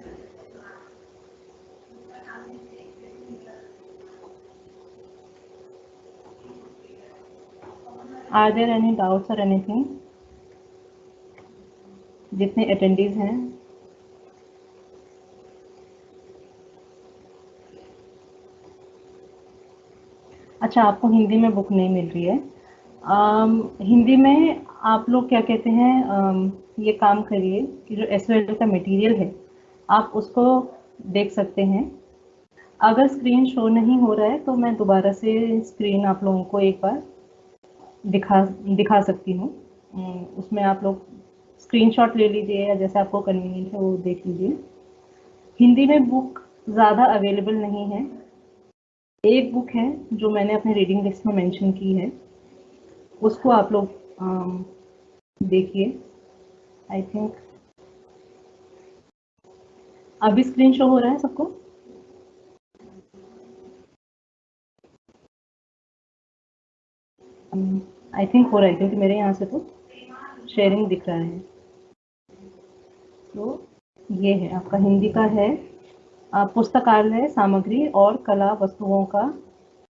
आर देयर एनी डाउट्स और एनीथिंग? जितने अटेंडीज हैं। अच्छा, आपको हिंदी में बुक नहीं मिल रही है। हिंदी में आप लोग क्या कहते हैं, ये काम करिए कि जो एसओएल का मटेरियल है आप उसको देख सकते हैं। अगर स्क्रीन शो नहीं हो रहा है तो मैं दोबारा से स्क्रीन आप लोगों को एक बार दिखा सकती हूँ। उसमें आप लोग स्क्रीनशॉट ले लीजिए या जैसे आपको कन्वीनियंट है वो देख लीजिए। हिंदी में बुक ज़्यादा अवेलेबल नहीं है। एक बुक है जो मैंने अपने रीडिंग लिस्ट में मेंशन की है, उसको आप लोग देखिए। आई थिंक अभी स्क्रीन शो हो रहा है सबको? आई थिंक हो रहा है क्योंकि मेरे यहाँ से तो शेयरिंग दिख रहा है। तो ये है आपका हिंदी का है, पुस्तकालय सामग्री और कला वस्तुओं का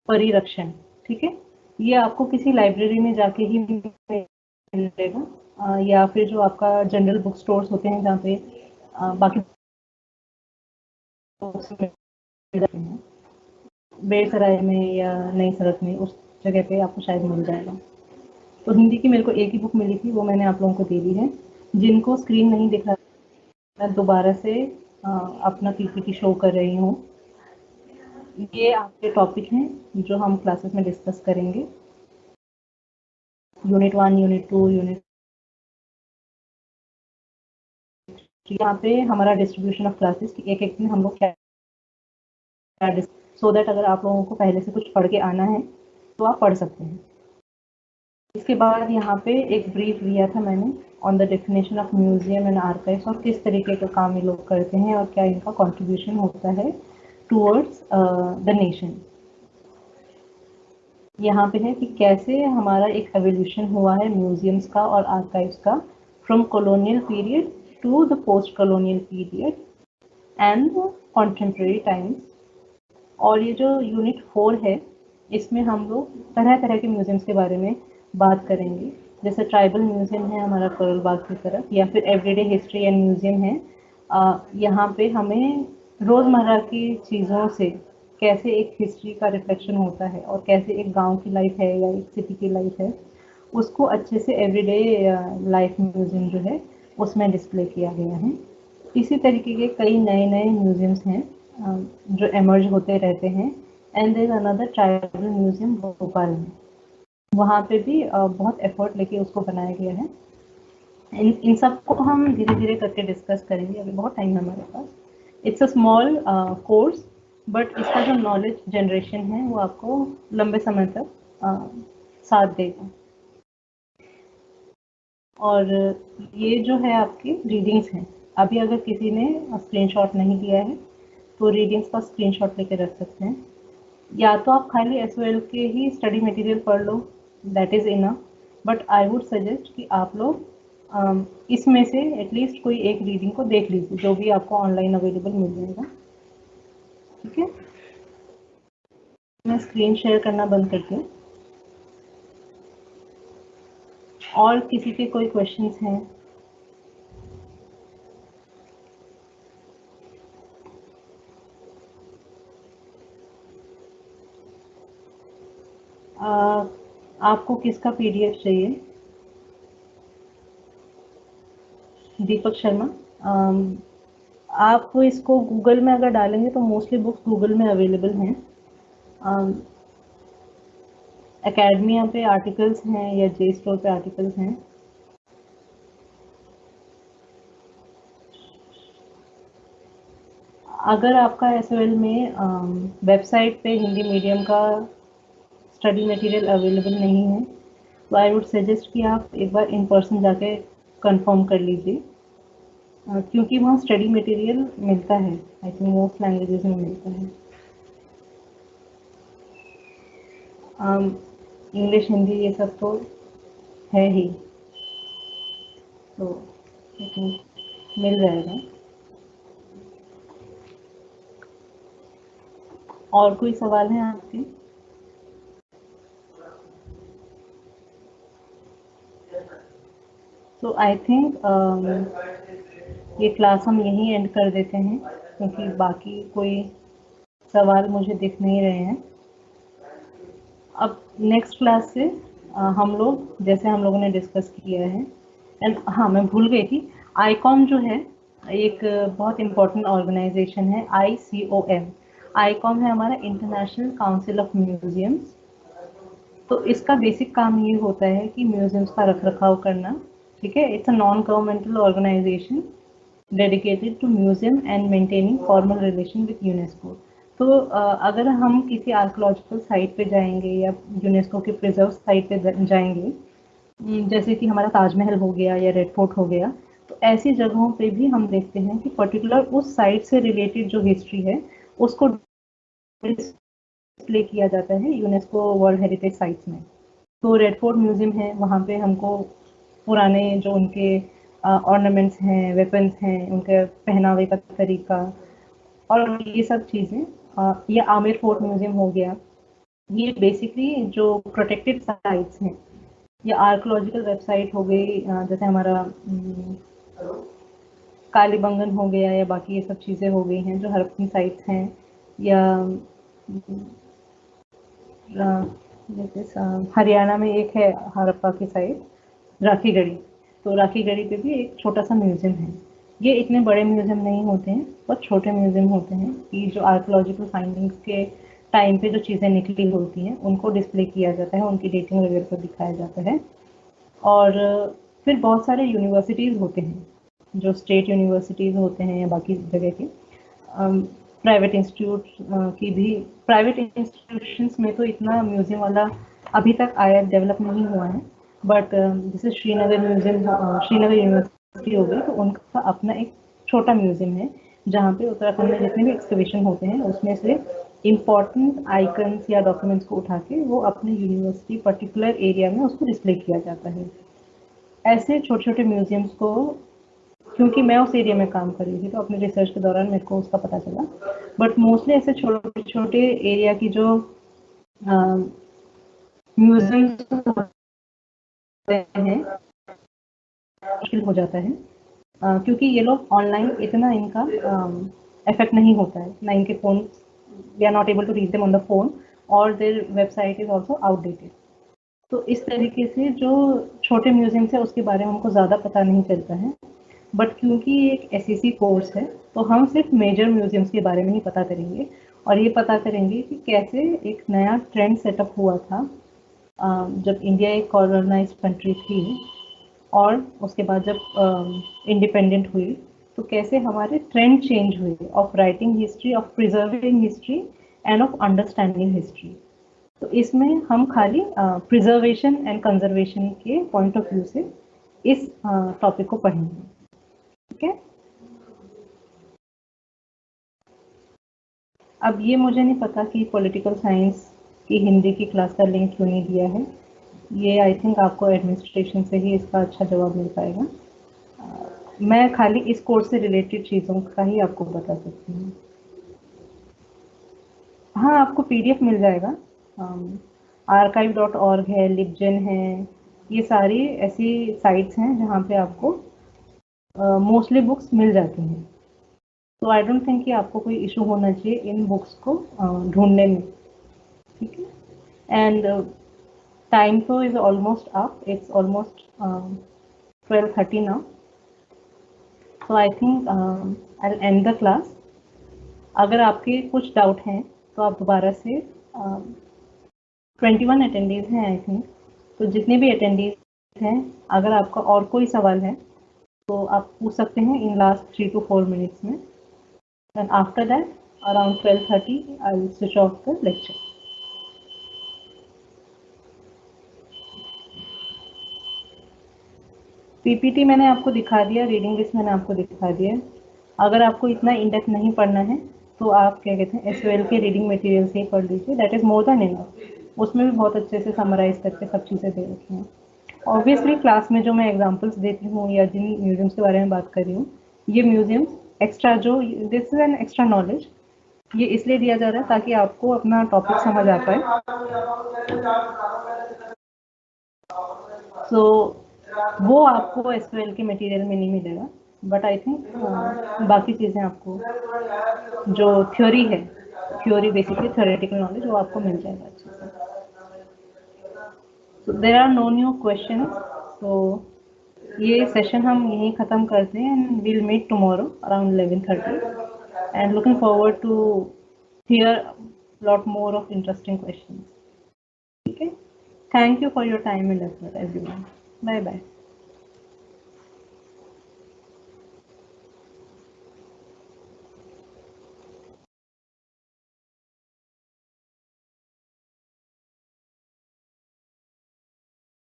परिरक्षण। ठीक है, ये आपको किसी लाइब्रेरी में जाके ही मिलेगा, या फिर जो आपका जनरल बुक स्टोर्स होते हैं जहाँ पे बाकी बुक्स मिलते हैं, बेलसराय में या नई सड़क में, उस जगह पे आपको शायद मिल जाएगा। तो हिंदी की मेरे को एक ही बुक मिली थी, वो मैंने आप लोगों को दे दी है। जिनको स्क्रीन नहीं दिख रहा, मैं दोबारा से अपना पीपीटी शो कर रही हूँ। ये आपके टॉपिक हैं जो हम क्लासेस में डिस्कस करेंगे। यूनिट 1, यूनिट 2, यूनिट, यहाँ पे हमारा डिस्ट्रीब्यूशन ऑफ क्लासेस की एक दिन हम लोग क्या सो दैट अगर आप लोगों को पहले से कुछ पढ़ के आना है तो आप पढ़ सकते हैं। इसके बाद यहाँ पे एक ब्रीफ दिया था मैंने on the definition of museum and archives, और किस तरीके का काम ये लोग करते हैं और क्या इनका कंट्रीब्यूशन होता है टूवर्ड्स द नेशन। यहाँ पे है कि कैसे हमारा एक एवोल्यूशन हुआ है म्यूजियम्स का और आर्काइव्स का, from colonial period to the post colonial period and contemporary times. और ये जो यूनिट 4 है इसमें हम लोग तरह तरह के म्यूजियम्स के बारे में बात करेंगे, जैसे ट्राइबल म्यूजियम है हमारा करोल बाग की तरफ, या फिर एवरीडे हिस्ट्री एंड म्यूजियम है। यहाँ पे हमें रोज़मर्रा की चीज़ों से कैसे एक हिस्ट्री का रिफ्लेक्शन होता है और कैसे एक गांव की लाइफ है या एक सिटी की लाइफ है उसको अच्छे से एवरीडे लाइफ म्यूजियम जो है उसमें डिस्प्ले किया गया है। इसी तरीके के कई नए नए म्यूजियम्स हैं जो एमर्ज होते रहते हैं। And there another tribal museum Bhopal में, वहाँ पे भी बहुत एफर्ट लेके उसको बनाया गया है। इन सब को हम धीरे धीरे करके डिस्कस करेंगे, अभी बहुत टाइम है हमारे पास। It's a small course, but इसका जो नॉलेज जनरेशन है वो आपको लंबे समय तक साथ देगा। और ये जो है आपकी रीडिंग्स हैं, अभी अगर किसी ने स्क्रीनशॉट नहीं लिया है तो रीडिंग्स का स्क्रीनशॉट लेके रख सकते हैं, या तो आप खाली एसओएल के ही स्टडी मटेरियल पढ़ लो, that is enough. But I would suggest कि आप लोग इसमें से एटलीस्ट कोई एक रीडिंग को देख लीजिए, जो भी आपको ऑनलाइन अवेलेबल मिल जाएगा। ठीक मैं स्क्रीन शेयर करना बंद करती हूँ। और किसी के कोई क्वेश्चंस हैं? आपको किसका पीडीएफ चाहिए? दीपक शर्मा। आप इसको गूगल में अगर डालेंगे तो मोस्टली बुक्स गूगल में अवेलेबल हैं। एकेडमिया पे आर्टिकल्स हैं या जे स्टोर पे आर्टिकल्स हैं। अगर आपका एसओएल में वेबसाइट पे हिंदी मीडियम का स्टडी मटेरियल अवेलेबल नहीं है तो आई वुड सजेस्ट कि आप एक बार इन पर्सन जाके कंफर्म कर लीजिए, क्योंकि वहाँ स्टडी मटेरियल मिलता है। आई थिंक मोस्ट लैंग्वेजेस में मिलता है। इंग्लिश, हिंदी ये सब तो है ही, तो आई थिंक मिल जाएगा। और कोई सवाल है आपके? तो आई थिंक ये क्लास हम यहीं एंड कर देते हैं, क्योंकि बाकी कोई सवाल मुझे दिख नहीं रहे हैं। अब नेक्स्ट क्लास से हम लोग, जैसे हम लोगों ने डिस्कस किया है, एंड हाँ मैं भूल गई थी, आईकॉम जो है एक बहुत इम्पोर्टेंट ऑर्गेनाइजेशन है, ICOM। आईकॉम है हमारा इंटरनेशनल काउंसिल ऑफ म्यूजियम्स। तो इसका बेसिक काम ये होता है कि म्यूजियम्स का रख रखाव करना, ठीक है। It's a non governmental organisation dedicated to museum and maintaining formal relation with UNESCO. तो अगर हम किसी आर्कोलॉजिकल साइट पे जाएंगे या यूनेस्को के प्रिजर्व साइट पे जाएंगे, जैसे कि हमारा ताजमहल हो गया या रेड फोर्ट हो गया, तो ऐसी जगहों पे भी हम देखते हैं कि पर्टिकुलर उस साइट से रिलेटेड जो हिस्ट्री है उसको डिस्प्ले किया जाता है यूनेस्को वर्ल्ड हेरिटेज साइट्स में। तो रेड फोर्ट म्यूजियम है, वहाँ पे हमको पुराने जो उनके ऑर्नामेंट्स हैं, वेपन्स हैं, उनके पहनावे का तरीका और ये सब चीज़ें। ये आमिर फोर्ट म्यूजियम हो गया, ये बेसिकली जो प्रोटेक्टेड साइट्स हैं या आर्कोलॉजिकल वेबसाइट हो गई, जैसे हमारा कालीबंगन हो गया या बाकी ये सब चीज़ें हो गई हैं जो हड़प्पन साइट्स हैं, या जैसे हरियाणा में एक है हड़प्पा की साइट राखीगढ़ी, तो राखीगढ़ी पे भी एक छोटा सा म्यूजियम है। ये इतने बड़े म्यूजियम नहीं होते हैं, बहुत छोटे म्यूजियम होते हैं कि जो आर्कोलॉजिकल फाइंडिंग्स के टाइम पे जो चीज़ें निकली होती हैं उनको डिस्प्ले किया जाता है, उनकी डेटिंग वगैरह को दिखाया जाता है। और फिर बहुत सारे यूनिवर्सिटीज़ होते हैं, जो स्टेट यूनिवर्सिटीज़ होते हैं या बाकी जगह के प्राइवेट इंस्टीट्यूट की भी, प्राइवेट इंस्टीट्यूशंस में तो इतना म्यूज़ियम वाला अभी तक आया डेवलप नहीं हुआ है, बट जैसे श्रीनगर म्यूज़ियम, श्रीनगर यूनिवर्सिटी हो गई, तो उनका अपना एक छोटा म्यूज़ियम है जहाँ पे उत्तराखंड में जितने भी एक्सकवेशन होते हैं उसमें से इम्पॉर्टेंट आइकन्स या डॉक्यूमेंट्स को उठा के वो अपने यूनिवर्सिटी पर्टिकुलर एरिया में उसको डिस्प्ले किया जाता है। ऐसे छोटे छोटे म्यूज़ियम्स को, क्योंकि मैं उस एरिया में काम कर रही थी तो अपने रिसर्च के दौरान मेरे को उसका पता चला, बट मोस्टली ऐसे छोटे छोटे एरिया की जो म्यूजियम्स हैं मुश्किल हो जाता है, क्योंकि ये लोग ऑनलाइन इतना इनका इफेक्ट नहीं होता है, ना इनके phone, we are not able to reach them on the phone, और their website is also outdated. तो इस तरीके से जो छोटे म्यूजियम्स है उसके बारे में हमको ज़्यादा पता नहीं चलता है, बट क्योंकि ये एक एसईसी कोर्स है तो हम सिर्फ मेजर म्यूजियम्स के बारे में ही पता करेंगे, और ये पता करेंगे कि कैसे एक नया ट्रेंड सेटअप हुआ था जब इंडिया एक कॉलोनाइज्ड कंट्री थी और उसके बाद जब इंडिपेंडेंट हुई, तो कैसे हमारे ट्रेंड चेंज हुए of writing history, of preserving history end of understanding history. तो इसमें हम खाली प्रिजर्वेशन एंड कंजर्वेशन के पॉइंट ऑफ व्यू से इस टॉपिक को पढ़ेंगे, ठीक है। अब ये मुझे नहीं पता कि पॉलिटिकल साइंस की हिंदी की क्लास का लिंक क्यों नहीं दिया है, ये आई थिंक आपको एडमिनिस्ट्रेशन से ही इसका अच्छा जवाब मिल पाएगा। मैं खाली इस कोर्स से रिलेटेड चीज़ों का ही आपको बता सकती हूँ। हाँ, आपको PDF मिल जाएगा। archive.org है, libgen है, ये सारी ऐसी साइट्स हैं जहाँ पे आपको मोस्टली बुक्स मिल जाती हैं। तो आई डोंट थिंक कि आपको कोई इशू होना चाहिए इन बुक्स को ढूंढने में, ठीक है। एंड टाइम तो is almost up, it's almost 12:30 now, so I think I will end the class. अगर आपके कुछ डाउट हैं तो आप दोबारा से 21 अटेंडीज हैं आई थिंक, तो जितने भी अटेंडीज हैं, अगर आपका और कोई सवाल है तो आप पूछ सकते हैं इन लास्ट 3 to 4 मिनट्स में। And after that around 12:30 I will switch off the lecture. PPT मैंने आपको दिखा दिया, रीडिंग लिस्ट मैंने आपको दिखा दिया। अगर आपको इतना इन डेप्थ नहीं पढ़ना है तो आप क्या कहते हैं SOL के रीडिंग मटेरियल से ही पढ़ लीजिए, that is more than enough. उसमें भी बहुत अच्छे से समराइज करके सब चीज़ें दे रखी हैं। ऑब्वियसली क्लास में जो मैं एग्जांपल्स देती हूँ या जिन म्यूजियम्स के बारे में बात कर रही हूँ, ये म्यूजियम्स एक्स्ट्रा जो this is an extra knowledge, ये इसलिए दिया जा रहा है ताकि आपको अपना टॉपिक समझ आ पाए। सो वो आपको SOL के मटेरियल में नहीं मिलेगा, बट आई थिंक बाकी चीज़ें आपको जो थ्योरी है, थ्योरी बेसिकली थ्योरेटिकल नॉलेज, वो आपको मिल जाएगा अच्छे से। So there are no new question, so ये सेशन हम यहीं ख़त्म करते हैं and we'll meet tomorrow around 11:30 and looking forward to hear lot more of interesting questions. ठीक है, thank you for your time and effort everyone, bye bye.